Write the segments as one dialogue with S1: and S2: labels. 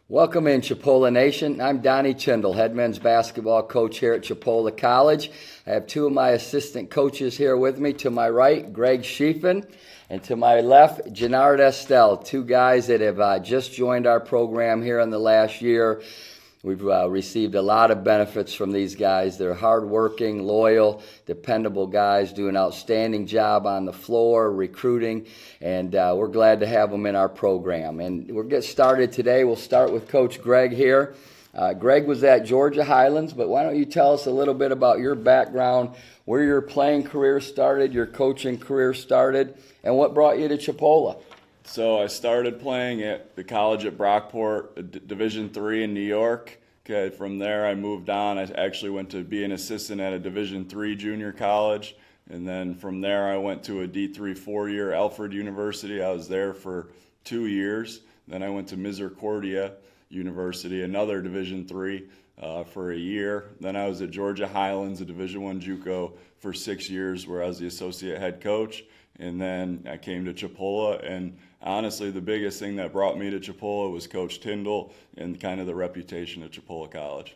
S1: Welcome in Chipola Nation. I'm Donnie Tyndall, head men's basketball coach here at Chipola College. I have two of my assistant coaches here with me. To my right, Greg Schiefen, and to my left, Jannard Estelle, two guys that have just joined our program here in the last year. We've received a lot of benefits from these guys. They're hardworking, loyal, dependable guys, do an outstanding job on the floor, recruiting, and we're glad to have them in our program. And we'll get started today. We'll start with Coach Greg here. Greg was at Georgia Highlands, but why don't you tell us a little bit about your background, where your playing career started, your coaching career started, and what brought you to Chipola?
S2: So I started playing at the college at Brockport, Division III in New York. Okay, from there I moved on. I actually went to be an assistant at a Division III junior college. And then from there I went to a D3 four-year Alfred University. I was there for 2 years. Then I went to Misericordia University, another Division III, for a year. Then I was at Georgia Highlands, a Division I JUCO, for 6 years where I was the associate head coach. And then I came to Chipola, and honestly, the biggest thing that brought me to Chipola was Coach Tyndall and kind of the reputation of Chipola College.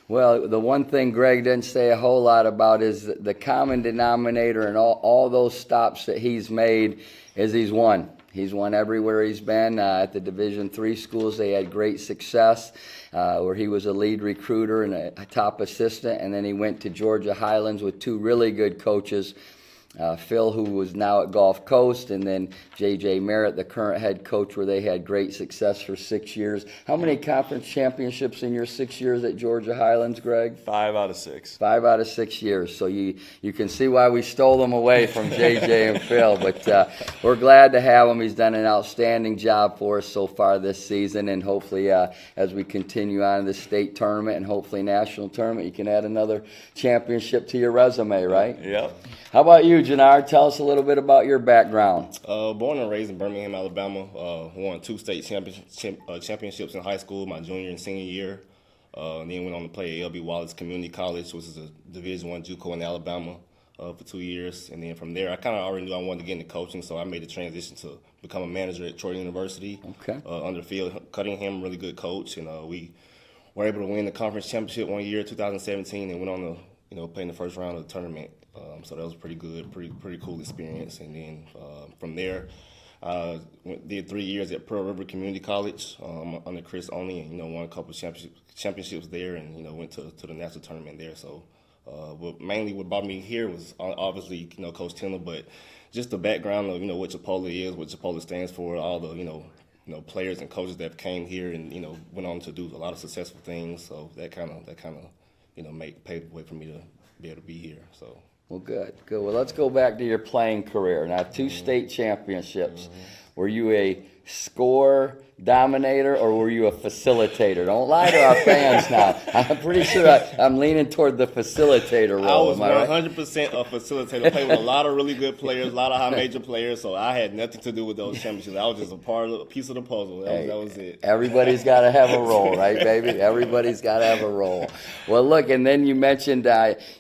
S1: Well, the one thing Greg didn't say a whole lot about is the common denominator in all those stops that he's made is he's won. He's won everywhere he's been. At the Division III schools, they had great success where he was a lead recruiter and a top assistant, and then he went to Georgia Highlands with two really good coaches. Phil, who was now at Gulf Coast, and then J.J. Merritt, the current head coach, where they had great success for 6 years. How many conference championships in your 6 years at Georgia Highlands, Greg?
S2: 5 out of 6.
S1: 5 out of 6 years. So you can see why we stole them away from J.J. and Phil. But we're glad to have him. He's done an outstanding job for us so far this season, and hopefully as we continue on in the state tournament and hopefully national tournament, you can add another championship to your resume, right?
S2: Yep.
S1: How about you, Jannard? Tell us a little bit about your background.
S3: Born and raised in Birmingham, Alabama. Won 2 state championships in high school my junior and senior year. Then went on to play at L.B. Wallace Community College, which is a Division I JUCO in Alabama, for 2 years. And then from there, I kind of already knew I wanted to get into coaching, so I made the transition to become a manager at Troy University.
S1: Okay.
S3: Under Phil Cunningham, really good coach, and we were able to win the conference championship one year, 2017, and went on to play in the first round of the tournament. So that was pretty good, pretty cool experience. And then from there, did 3 years at Pearl River Community College under Chris Oney, and won a couple of championships there, and went to the national tournament there. So, mainly what brought me here was obviously Coach Tyndall, but just the background of what Chipola is, what Chipola stands for, all the players and coaches that came here and went on to do a lot of successful things. So that kind of paved the way for me to be able to be here. So.
S1: Well, good. Well, let's go back to your playing career. Now, 2 state championships. Were you a score dominator or were you a facilitator? Don't lie to our fans now. I'm pretty sure I'm leaning toward the facilitator role.
S3: I was 100% a facilitator. I played with a lot of really good players, a lot of high major players, so I had nothing to do with those championships. I was just a piece of the puzzle. That was it.
S1: Everybody's got to have a role, right, baby? Everybody's got to have a role. Well, look, and then you mentioned,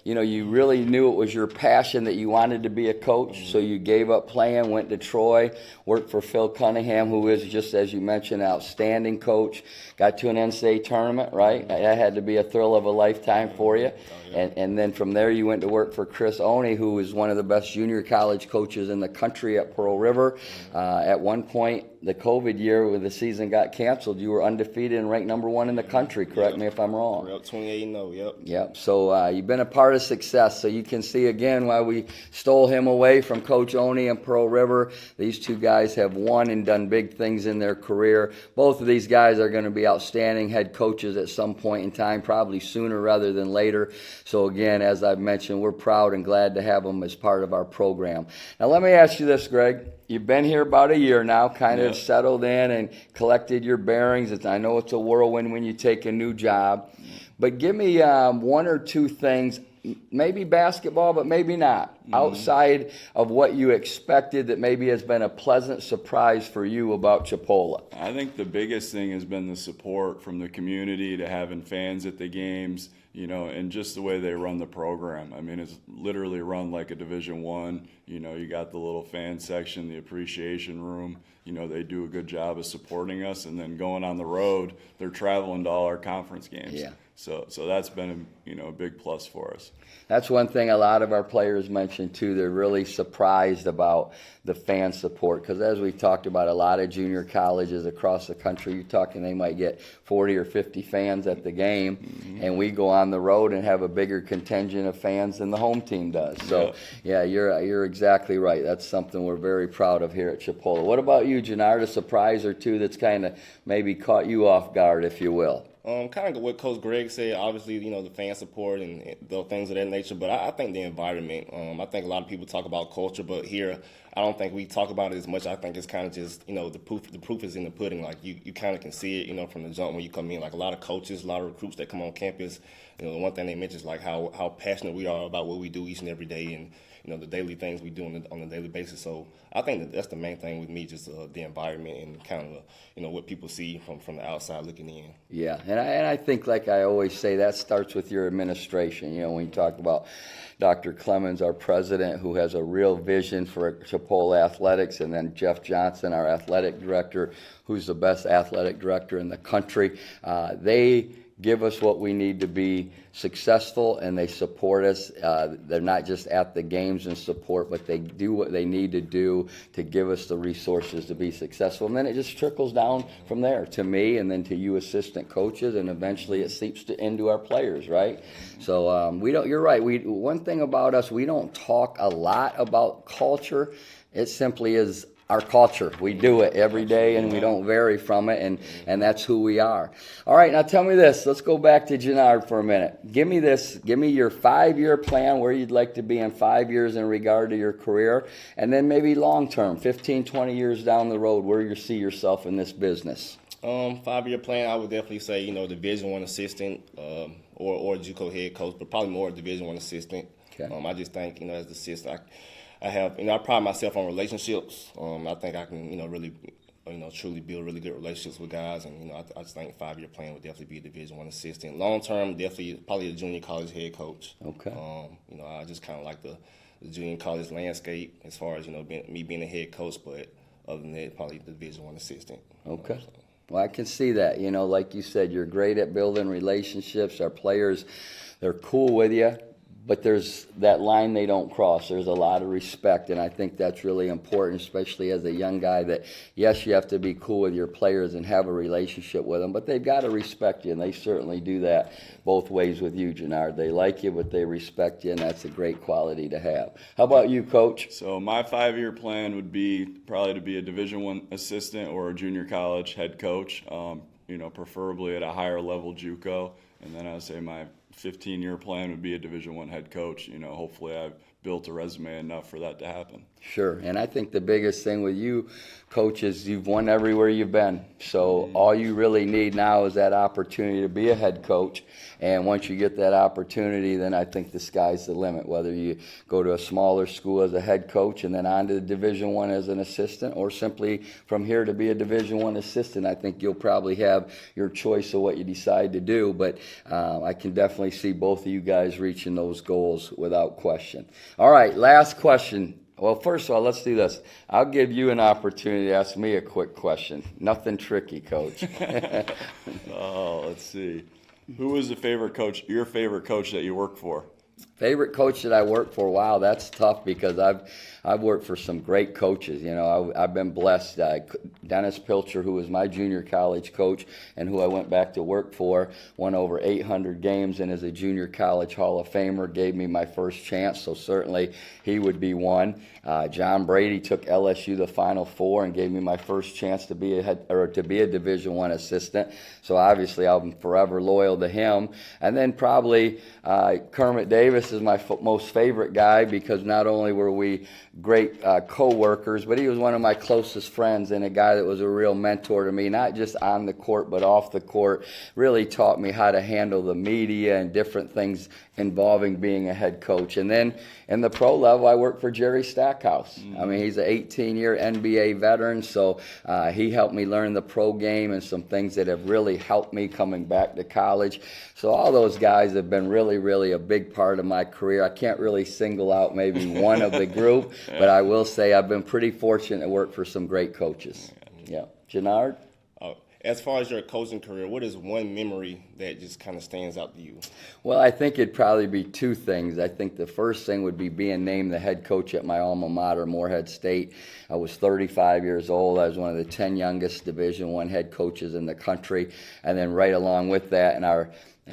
S1: you really knew it was your passion that you wanted to be a coach, so you gave up playing, went to Troy, worked for Phil Cunningham, who is, just as you mentioned, an outstanding coach, got to an NCAA tournament, right? That had to be a thrill of a lifetime for you. And then from there you went to work for Chris Oney, who was one of the best junior college coaches in the country at Pearl River. At one point, the COVID year when the season got canceled, you were undefeated and ranked number 1 in the country. Correct me if I'm wrong.
S3: Yep, 28-0, yep.
S1: Yep, so you've been a part of success. So you can see again why we stole him away from Coach Oney and Pearl River. These two guys have won and done big things in their career. Both of these guys are going to be outstanding head coaches at some point in time, probably sooner rather than later. So again, as I've mentioned, we're proud and glad to have them as part of our program. Now let me ask you this, Greg. You've been here about a year now, kind of settled in and collected your bearings. I know it's a whirlwind when you take a new job. But give me 1 or 2 things maybe basketball, but maybe not, outside of what you expected that maybe has been a pleasant surprise for you about Chipola?
S2: I think the biggest thing has been the support from the community to having fans at the games, and just the way they run the program. I mean, it's literally run like a Division I. You got the little fan section, the appreciation room. They do a good job of supporting us, and then going on the road, they're traveling to all our conference games.
S1: Yeah.
S2: So that's been a big plus for us.
S1: That's one thing a lot of our players mention too. They're really surprised about the fan support because, as we've talked about, a lot of junior colleges across the country, you're talking they might get 40 or 50 fans at the game, and we go on the road and have a bigger contingent of fans than the home team does. So, yeah, you're exactly right. That's something we're very proud of here at Chipola. What about you, Jannard? A surprise or two that's kind of maybe caught you off guard, if you will?
S3: Kind of what Coach Greg said, obviously, the fan support and the things of that nature, but I think the environment. I think a lot of people talk about culture, but here, I don't think we talk about it as much. I think it's kind of just, the proof is in the pudding. Like, you kind of can see it, from the jump when you come in. Like, a lot of coaches, a lot of recruits that come on campus, the one thing they mention is, like, how passionate we are about what we do each and every day and, the daily things we do on a daily basis. So I think that's the main thing with me, just the environment and kind of, what people see from the outside looking in.
S1: Yeah, and I think, like I always say, that starts with your administration. When you talk about Dr. Clemens, our president, who has a real vision for Chipola athletics, and then Jeff Johnson, our athletic director, who's the best athletic director in the country. They give us what we need to be successful, and they support us. They're not just at the games and support, but they do what they need to do to give us the resources to be successful. And then it just trickles down from there to me, and then to you assistant coaches, and eventually it seeps into our players, right? So we don't. You're right. One thing about us, we don't talk a lot about culture. It simply is our culture. We do it every day, and we don't vary from it, and that's who we are. All right, now tell me this. Let's go back to Jannard for a minute. Give me this. Give me your 5-year plan, where you'd like to be in 5 years in regard to your career, and then maybe long-term, 15, 20 years down the road, where you see yourself in this business.
S3: 5-year plan, I would definitely say, Division I assistant or JUCO head coach, but probably more Division I assistant.
S1: Okay.
S3: I just think, as the assistant, I have, I pride myself on relationships. I think I can, really, truly build really good relationships with guys. And, I just think 5-year plan would definitely be a Division I assistant. Long term, definitely probably a junior college head coach.
S1: Okay.
S3: I just kind of like the junior college landscape as far as, being a head coach. But other than that, probably the Division I assistant.
S1: Okay. Well, I can see that. Like you said, you're great at building relationships. Our players, they're cool with you. But there's that line they don't cross. There's a lot of respect, and I think that's really important, especially as a young guy, that, yes, you have to be cool with your players and have a relationship with them, but they've got to respect you, and they certainly do that both ways with you, Jannard. They like you, but they respect you, and that's a great quality to have. How about you, Coach?
S2: So my 5-year plan would be probably to be a Division I assistant or a junior college head coach, preferably at a higher level JUCO, and then I would say my 15-year plan would be a Division I head coach. Hopefully I've built a resume enough for that to happen.
S1: Sure, and I think the biggest thing with you, Coach, is you've won everywhere you've been. So all you really need now is that opportunity to be a head coach. And once you get that opportunity, then I think the sky's the limit, whether you go to a smaller school as a head coach and then on to the Division I as an assistant, or simply from here to be a Division I assistant. I think you'll probably have your choice of what you decide to do, but I can definitely see both of you guys reaching those goals without question. All right, last question. Well, first of all, let's do this. I'll give you an opportunity to ask me a quick question. Nothing tricky, Coach.
S2: Oh, let's see. Who was your favorite coach that you worked for?
S1: Favorite coach that I worked for? Wow, that's tough because I've worked for some great coaches. I've been blessed. Dennis Pilcher, who was my junior college coach and who I went back to work for, won over 800 games and is a junior college Hall of Famer, gave me my first chance, so certainly he would be one. John Brady took LSU to the Final Four and gave me my first chance to be a Division I assistant, so obviously I'm forever loyal to him. And then probably Kermit Davis, Davis is my most favorite guy because not only were we great co-workers, but he was one of my closest friends and a guy that was a real mentor to me, not just on the court but off the court. Really taught me how to handle the media and different things involving being a head coach. And then in the pro level, I worked for Jerry Stackhouse. I mean, he's an 18-year NBA veteran, so he helped me learn the pro game and some things that have really helped me coming back to college. So all those guys have been really, really a big part of my career. I can't really single out maybe one of the group, but I will say I've been pretty fortunate to work for some great coaches. Yeah. Jannard?
S3: As far as your coaching career, what is one memory that just kind of stands out to you?
S1: Well, I think it'd probably be two things. I think the first thing would be being named the head coach at my alma mater, Morehead State. I was 35 years old. I was one of the 10 youngest Division I head coaches in the country. And then right along with that, in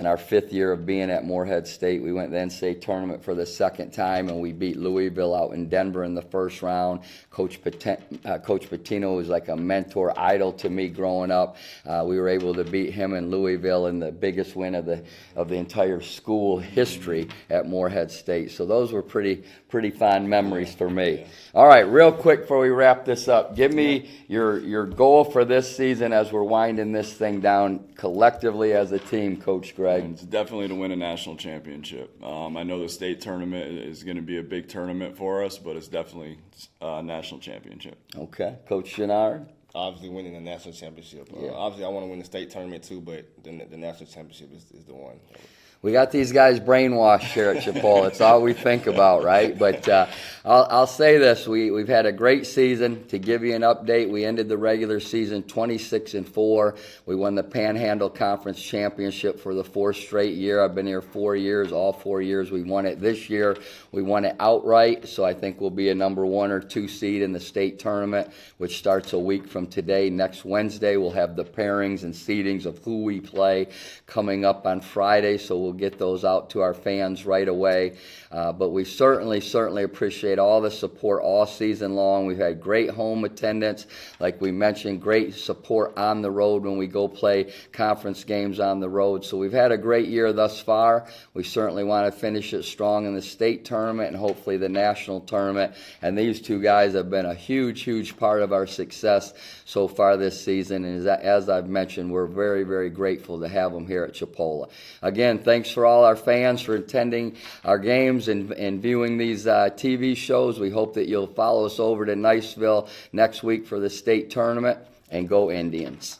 S1: our fifth year of being at Morehead State, we went to the NCAA tournament for the second time, and we beat Louisville out in Denver in the first round. Coach Pitino was like a mentor, idol to me growing up. We were able to beat him in Louisville in the biggest win of the entire school history at Morehead State. So those were pretty fond memories for me. All right, real quick before we wrap this up, give me your goal for this season as we're winding this thing down collectively as a team, Coach Greg.
S2: It's definitely to win a national championship. I know the state tournament is going to be a big tournament for us, but it's definitely a national championship.
S1: Okay. Coach Chenard?
S3: Obviously winning the national championship. Obviously I want to win the state tournament too, but the national championship is the one.
S1: We got these guys brainwashed here at Chipola. It's all we think about, right? But I'll say this: we've had a great season. To give you an update, we ended the regular season 26-4. We won the Panhandle Conference Championship for the fourth straight year. I've been here 4 years. All 4 years we won it. This year we won it outright. So I think we'll be a number 1 or 2 seed in the state tournament, which starts a week from today. Next Wednesday we'll have the pairings and seedings of who we play coming up on Friday. So we'll get those out to our fans right away. But we certainly appreciate all the support all season long. We've had great home attendance. Like we mentioned, great support on the road when we go play conference games on the road. So we've had a great year thus far. We certainly want to finish it strong in the state tournament and hopefully the national tournament. And these two guys have been a huge part of our success so far this season. And as I've mentioned, we're very grateful to have them here at Chipola. Again, thanks for all our fans for attending our games and viewing these TV shows. We hope that you'll follow us over to Niceville next week for the state tournament, and go Indians.